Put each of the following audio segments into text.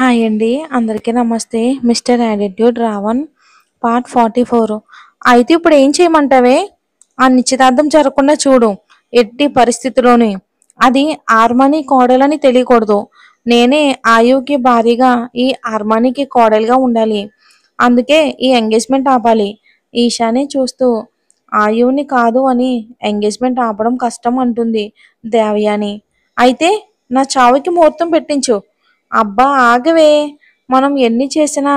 Hi అండి. అందరికీ నమస్తే. Mister attitude Ravan part 44. అయితే ఇప్పుడు ఏం చేయమంటావే? ఆ నిశ్చితార్థం జరగకుండా చూడు. ఎట్టి పరిస్థితిలోని అది ఆర్మనీ కోడలని తెలియకూడదు. నేనే ఆయువుకి భారీగా ఈ ఆర్మనీకి కోడలుగా ఉండాలి. అందుకే ఈ ఎంగేజ్మెంట్ ఆపాలి. ఈశాని చూస్తూ ఆయువుని కాదు అని ఎంగేజ్మెంట్ ఆపడం కష్టం అంటుంది దేవయాని. అయితే నా చావుకి ముహూర్తం పెట్టించు. అబ్బా ఆగవే, మనం ఎన్ని చేసినా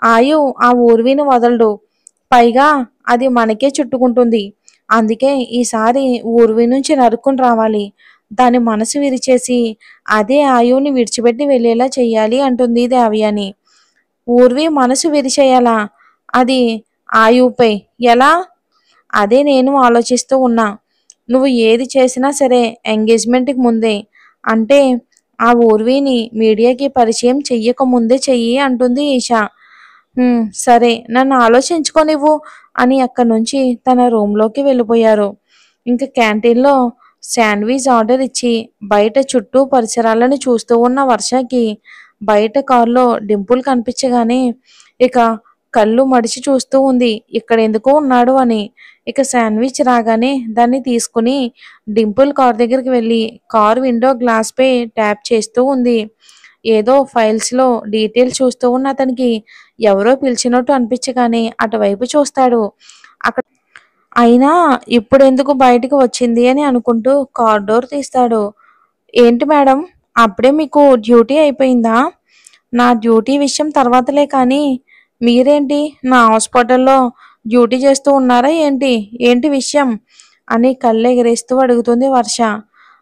ఆయు ఆ ఊర్విని వదలడు. పైగా అది మనకే చుట్టుకుంటుంది. అందుకే ఈసారి ఊర్వి నుంచి నరుక్కుని రావాలి. దాని మనసు విరిచేసి అదే ఆయువుని విడిచిపెట్టి వెళ్ళేలా చెయ్యాలి అంటుంది దేవయాని. ఊర్వి మనసు విరిచేయాలా? అది ఆయువుపై ఎలా? అదే నేను ఆలోచిస్తూ ఉన్నా. నువ్వు ఏది చేసినా సరే ఎంగేజ్మెంట్కి ముందే, అంటే ఆ ఊర్విని మీడియాకి పరిచయం చెయ్యక ముందే చెయ్యి అంటుంది ఈషా. సరే, నన్ను ఆలోచించుకోనివ్వు అని అక్కడి నుంచి తన రూమ్లోకి వెళ్ళిపోయారు. ఇంకా క్యాంటీన్లో శాండ్విచ్ ఆర్డర్ ఇచ్చి బయట చుట్టూ పరిసరాలను చూస్తూ ఉన్న వర్షకి బయట కారులో డింపుల్ కనిపించగానే ఇక కళ్ళు మడిచి చూస్తూ ఉంది, ఇక్కడ ఎందుకు ఉన్నాడు అని. ఇక శాండ్విచ్ రాగానే దాన్ని తీసుకుని డింపుల్ కార్ దగ్గరికి వెళ్ళి కార్ విండో గ్లాస్ పై ట్యాప్ చేస్తూ ఉంది. ఏదో ఫైల్స్లో డీటెయిల్స్ చూస్తూ ఉన్న అతనికి ఎవరో పిలిచినట్టు అనిపించగానే అటువైపు చూస్తాడు. అక్కడ అయినా ఇప్పుడెందుకు బయటికి వచ్చింది అని అనుకుంటూ కార్ డోర్ తీస్తాడు. ఏంటి మేడం, అప్పుడే మీకు డ్యూటీ అయిపోయిందా? నా డ్యూటీ విషయం తర్వాతలే కానీ మీరేంటి నా హాస్పిటల్లో డ్యూటీ చేస్తూ ఉన్నారా ఏంటి? ఏంటి విషయం అని కళ్ళెగరేస్తూ అడుగుతుంది వర్ష.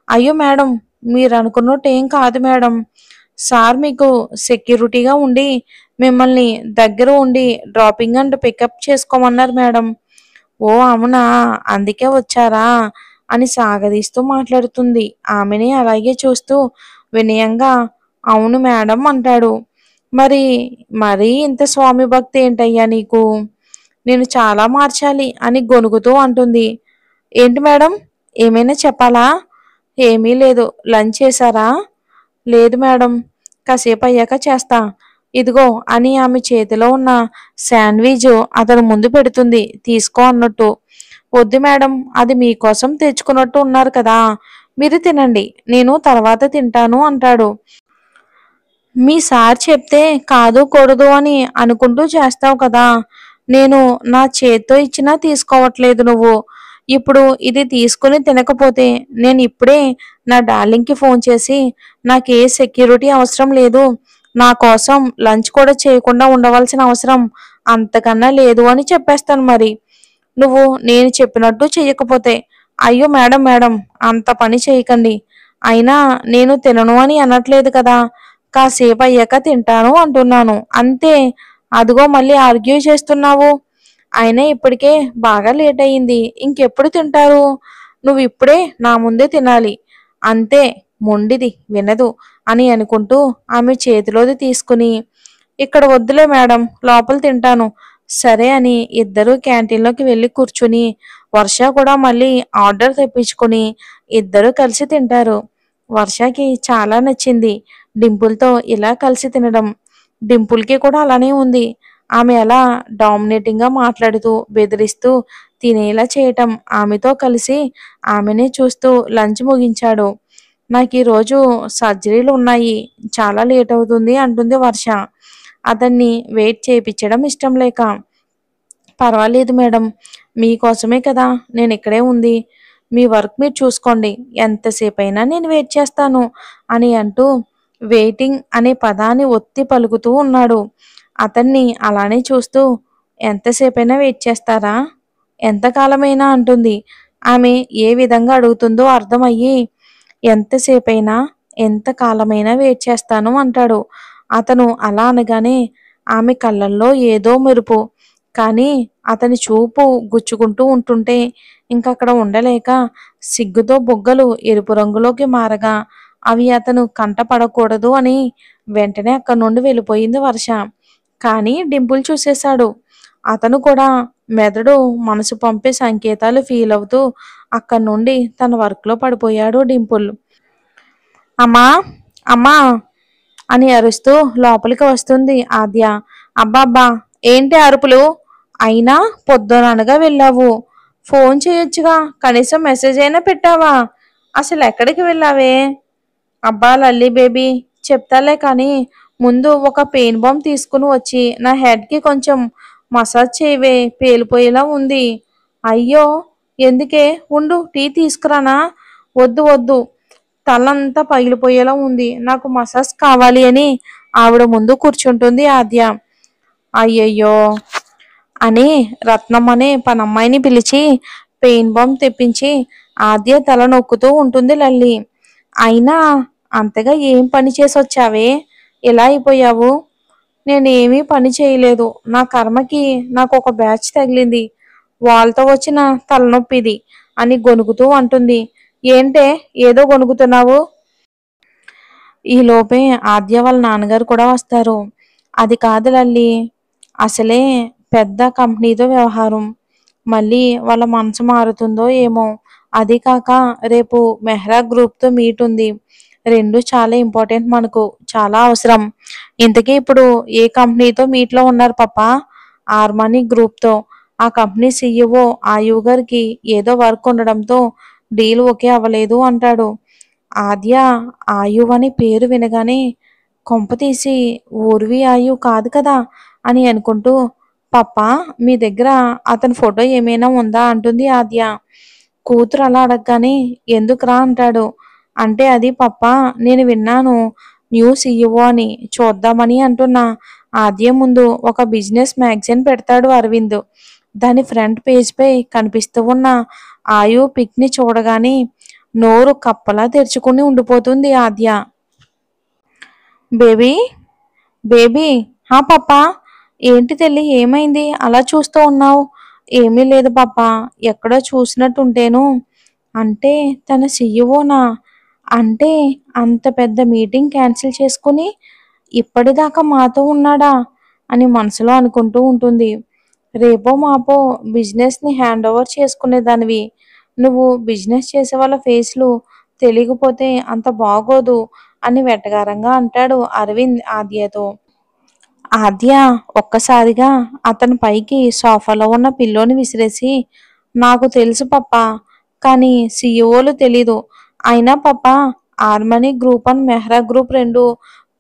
అయ్యో మేడం, మీరు అనుకున్నట్టు ఏం కాదు మేడం. సార్ మీకు సెక్యూరిటీగా ఉండి మిమ్మల్ని దగ్గర ఉండి డ్రాపింగ్ అండ్ పికప్ చేసుకోమన్నారు మేడం. ఓ అవునా, అందుకే వచ్చారా అని సాగదీస్తూ మాట్లాడుతుంది. ఆమెని అలాగే చూస్తూ వినయంగా అవును మేడం అంటాడు. మరి మరీ ఇంత స్వామి భక్తి ఏంటయ్యా నీకు? నేను చాలా మార్చాలి అని గొనుగుతూ అంటుంది. ఏంటి మేడం, ఏమైనా చెప్పాలా? ఏమీ లేదు. లంచ్ చేశారా? లేదు మేడం, కాసేపు అయ్యాక చేస్తా. ఇదిగో అని ఆమె చేతిలో ఉన్న శాండ్విచ్ అతను ముందు పెడుతుంది, తీసుకో అన్నట్టు. వద్దు మేడం, అది మీకోసం తెచ్చుకున్నట్టు ఉన్నారు కదా, మీరు తినండి, నేను తర్వాత తింటాను అంటాడు. మీ సార్ చెప్తే కాదు కూడదు అని అనుకుంటూ చేస్తావు కదా, నేను నా చేత్తో ఇచ్చినా తీసుకోవట్లేదు నువ్వు. ఇప్పుడు ఇది తీసుకుని తినకపోతే నేను ఇప్పుడే నా డార్లింగ్కి ఫోన్ చేసి నాకు ఏ సెక్యూరిటీ అవసరం లేదు, నా కోసం లంచ్ కూడా చేయకుండా ఉండవలసిన అవసరం అంతకన్నా లేదు అని చెప్పేస్తాను. మరి నువ్వు నేను చెప్పినట్టు చెయ్యకపోతే అయ్యో మేడం మేడం, అంత పని చేయకండి. అయినా నేను తినను అని అనట్లేదు కదా, కాసేపు అయ్యాక తింటాను అంటున్నాను అంతే. అదిగో మళ్ళీ ఆర్గ్యూ చేస్తున్నావు. అయినా ఇప్పటికే బాగా లేట్ అయ్యింది, ఇంకెప్పుడు తింటారు? నువ్వు ఇప్పుడే నా ముందే తినాలి అంతే. మొండిది వినదు అని అనుకుంటూ ఆమె చేతిలోది తీసుకుని ఇక్కడ వద్దులే మేడం, లోపల తింటాను. సరే అని ఇద్దరూ క్యాంటీన్లోకి వెళ్ళి కూర్చుని వర్ష కూడా మళ్ళీ ఆర్డర్ తెప్పించుకొని ఇద్దరూ కలిసి తింటారు. వర్షకి చాలా నచ్చింది డింపుల్తో ఇలా కలిసి తినడం. డింపుల్కి కూడా అలానే ఉంది. ఆమె అలా డామినేటింగ్గా మాట్లాడుతూ బెదిరిస్తూ తినేలా చేయటం. ఆమెతో కలిసి ఆమెనే చూస్తూ లంచ్ ముగించాడు. నాకు ఈరోజు సర్జరీలు ఉన్నాయి, చాలా లేట్ అవుతుంది అంటుంది వర్ష అతన్ని వెయిట్ చేయించడం ఇష్టం లేక. పర్వాలేదు మేడం, మీకోసమే కదా నేను ఇక్కడే ఉంది, మీ వర్క్ మీరు చూసుకోండి, ఎంతసేపు అయినా నేను వెయిట్ చేస్తాను అని అంటూ వెయిటింగ్ అనే పదాన్ని ఒత్తి పలుకుతూ ఉన్నాడు. అతన్ని అలానే చూస్తూ ఎంతసేపైనా వెయిట్ చేస్తారా? ఎంతకాలమైనా అంటుంది. ఆమె ఏ విధంగా అడుగుతుందో అర్థమయ్యి ఎంతసేపైనా ఎంతకాలమైనా వెయిట్ చేస్తాను అంటాడు. అతను అలా అనగానే ఆమె కళ్ళల్లో ఏదో మెరుపు. కానీ అతని చూపు గుచ్చుకుంటూ ఉంటుంటే ఇంకక్కడ ఉండలేక సిగ్గుతో బుగ్గలు ఎరుపు రంగులోకి మారగా అవి అతను కంట పడకూడదు అని వెంటనే అక్కడి నుండి వెళ్ళిపోయింది వర్ష. కానీ డింపుల్ చూసేశాడు. అతను కూడా మెదడు మనసు పంపే సంకేతాలు ఫీల్ అవుతూ అక్కడి నుండి తన వర్క్లో పడిపోయాడు డింపుల్. అమ్మా అమ్మా అని అరుస్తూ లోపలికి వస్తుంది ఆద్య. అబ్బాబ్బా, ఏంటి అరుపులు? అయినా పొద్దుననగా వెళ్ళావు, ఫోన్ చేయొచ్చుగా, కనీసం మెసేజ్ అయినా పెట్టావా? అసలు ఎక్కడికి వెళ్ళావే? అబ్బా లల్లి బేబీ, చెప్తాలే కానీ ముందు ఒక పెయిన్ బాంబ్ తీసుకుని వచ్చి నా హెడ్కి కొంచెం మసాజ్ చేయవే, పేలిపోయేలా ఉంది. అయ్యో, ఎందుకే? ఉండు, టీ తీసుకురానా? వద్దు వద్దు, తలంతా పగిలిపోయేలా ఉంది, నాకు మసాజ్ కావాలి అని ఆవిడ ముందు కూర్చుంటుంది ఆద్య. అయ్యయ్యో అని రత్నం అనే పనమ్మాయిని పిలిచి పెయిన్ బాంబ్ తెప్పించి ఆద్య తల నొక్కుతూ ఉంటుంది లల్లి. అయినా అంతగా ఏం పని చేసి వచ్చావే, ఎలా అయిపోయావు? నేనేమీ పని చేయలేదు, నా కర్మకి నాకు ఒక బ్యాచ్ తగిలింది, వాళ్ళతో వచ్చిన తలనొప్పిది అని గొణుకుతూ అంటుంది. ఏంటే ఏదో గొణుకుతున్నావు? ఈ లోపే ఆద్య వాళ్ళ నాన్నగారు కూడా వస్తారు. అది కాదు లల్లి, అసలే పెద్ద కంపెనీతో వ్యవహారం, మళ్ళీ వాళ్ళ మనసు మారుతుందో ఏమో. అది కాక రేపు మెహ్రా గ్రూప్తో మీట్ ఉంది, రెండు చాలా ఇంపార్టెంట్, మనకు చాలా అవసరం. ఇంతకీ ఇప్పుడు ఏ కంపెనీతో మీట్లో ఉన్నారు పాప? ఆర్మానీ గ్రూప్తో. ఆ కంపెనీ సీఈఓ ఆయు గారికి ఏదో వర్క్ ఉండడంతో డీల్ ఓకే అవ్వలేదు అంటాడు. ఆద్య ఆయు అని పేరు వినగానే కొంపతీసి ఊర్వి ఆయు కాదు కదా అని అనుకుంటూ, పప్ప మీ దగ్గర అతని ఫోటో ఏమైనా ఉందా అంటుంది ఆద్య. కూతురు అలా అడగగానే ఎందుకురా అంటాడు. అంటే అది పప్ప, నేను విన్నాను న్యూస్ ఇయ్యవో అని, చూద్దామని అంటున్నా. ఆద్య ముందు ఒక బిజినెస్ మ్యాగజైన్ పెడతాడు అరవింద్. దాని ఫ్రంట్ పేజ్పై కనిపిస్తూ ఉన్న ఆయు పిక్ని చూడగానే నోరు కప్పలా తెరుచుకుని ఉండిపోతుంది ఆద్య. బేబీ, బేబీ, హా పాప, ఏంటి తెల్లి, ఏమైంది అలా చూస్తూ ఉన్నావు? ఏమీ లేదు పాప, ఎక్కడో చూసినట్టుంటేను. అంటే తన సీఈఓనా? అంటే అంత పెద్ద మీటింగ్ క్యాన్సిల్ చేసుకుని ఇప్పటిదాకా మాతో ఉన్నాడా అని మనసులో అనుకుంటూ ఉంటుంది. రేపో మాపో బిజినెస్ని హ్యాండ్ ఓవర్ చేసుకునేదానివి, నువ్వు బిజినెస్ చేసే వాళ్ళ ఫేస్లు తెలియకపోతే అంత బాగోదు అని వెటకారంగా అంటాడు అరవింద్ ఆద్యతో. ఆద్య ఒక్కసారిగా అతని పైకి సోఫాలో ఉన్న పిల్లోని విసిరేసి, నాకు తెలుసు పప్ప, కానీ సీఈఓలు తెలీదు. అయినా పప్ప, Armani group and Mehra group రెండు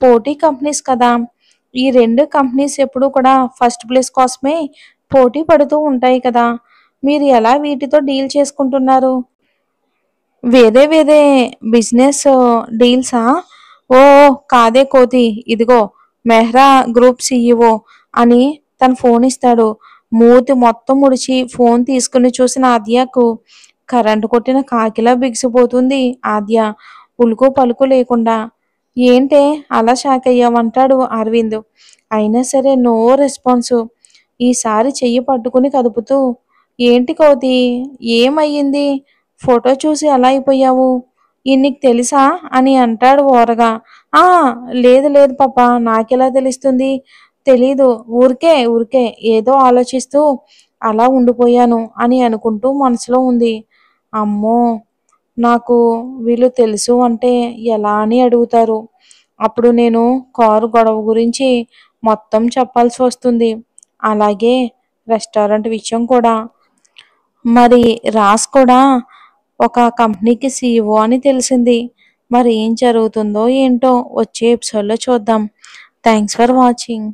పోటీ కంపెనీస్ కదా. ఈ రెండు కంపెనీస్ ఎప్పుడు కూడా ఫస్ట్ ప్లేస్ కోసమే పోటీ పడుతూ ఉంటాయి కదా. మీరు ఎలా వీటితో డీల్ చేసుకుంటున్నారు? వేరే వేరే బిజినెస్ డీల్సా? ఓ కాదే కోతి, ఇదిగో మెహ్రా గ్రూప్ సీఈఓ అని తన ఫోన్ ఇస్తాడు. మూతి మొత్తం ముడిచి ఫోన్ తీసుకుని చూసిన ఆద్యకు కరెంటు కొట్టిన కాకిలా బిగిసిపోతుంది. ఆద్య ఉలుకు పలుకు లేకుండా. ఏంటే అలా షాక్ అయ్యావంటాడు అరవింద్. అయినా సరే నో రెస్పాన్సు. ఈసారి చెయ్యి పట్టుకుని కదుపుతూ, ఏంటి కోతి, ఏమయ్యింది? ఫోటో చూసి అలా అయిపోయావు, ఇది నీకు తెలుసా అని అంటాడు ఓరగా. ఆ లేదు లేదు పాప, నాకెలా తెలుస్తుంది? తెలీదు, ఊరికే ఊరికే ఏదో ఆలోచిస్తూ అలా ఉండిపోయాను అని అనుకుంటూ మనసులో ఉంది. అమ్మో, నాకు వీళ్ళు తెలుసు అంటే ఎలా అని అడుగుతారు. అప్పుడు నేను కారు గొడవ గురించి మొత్తం చెప్పాల్సి వస్తుంది. అలాగే రెస్టారెంట్ విషయం కూడా. మరి రాస్ కూడా ఒక కంపెనీకి సీఈఓ అని తెలిసింది. మరి ఏం జరుగుతుందో ఏంటో వచ్చే ఎపిసోడ్లో చూద్దాం. Thanks for watching.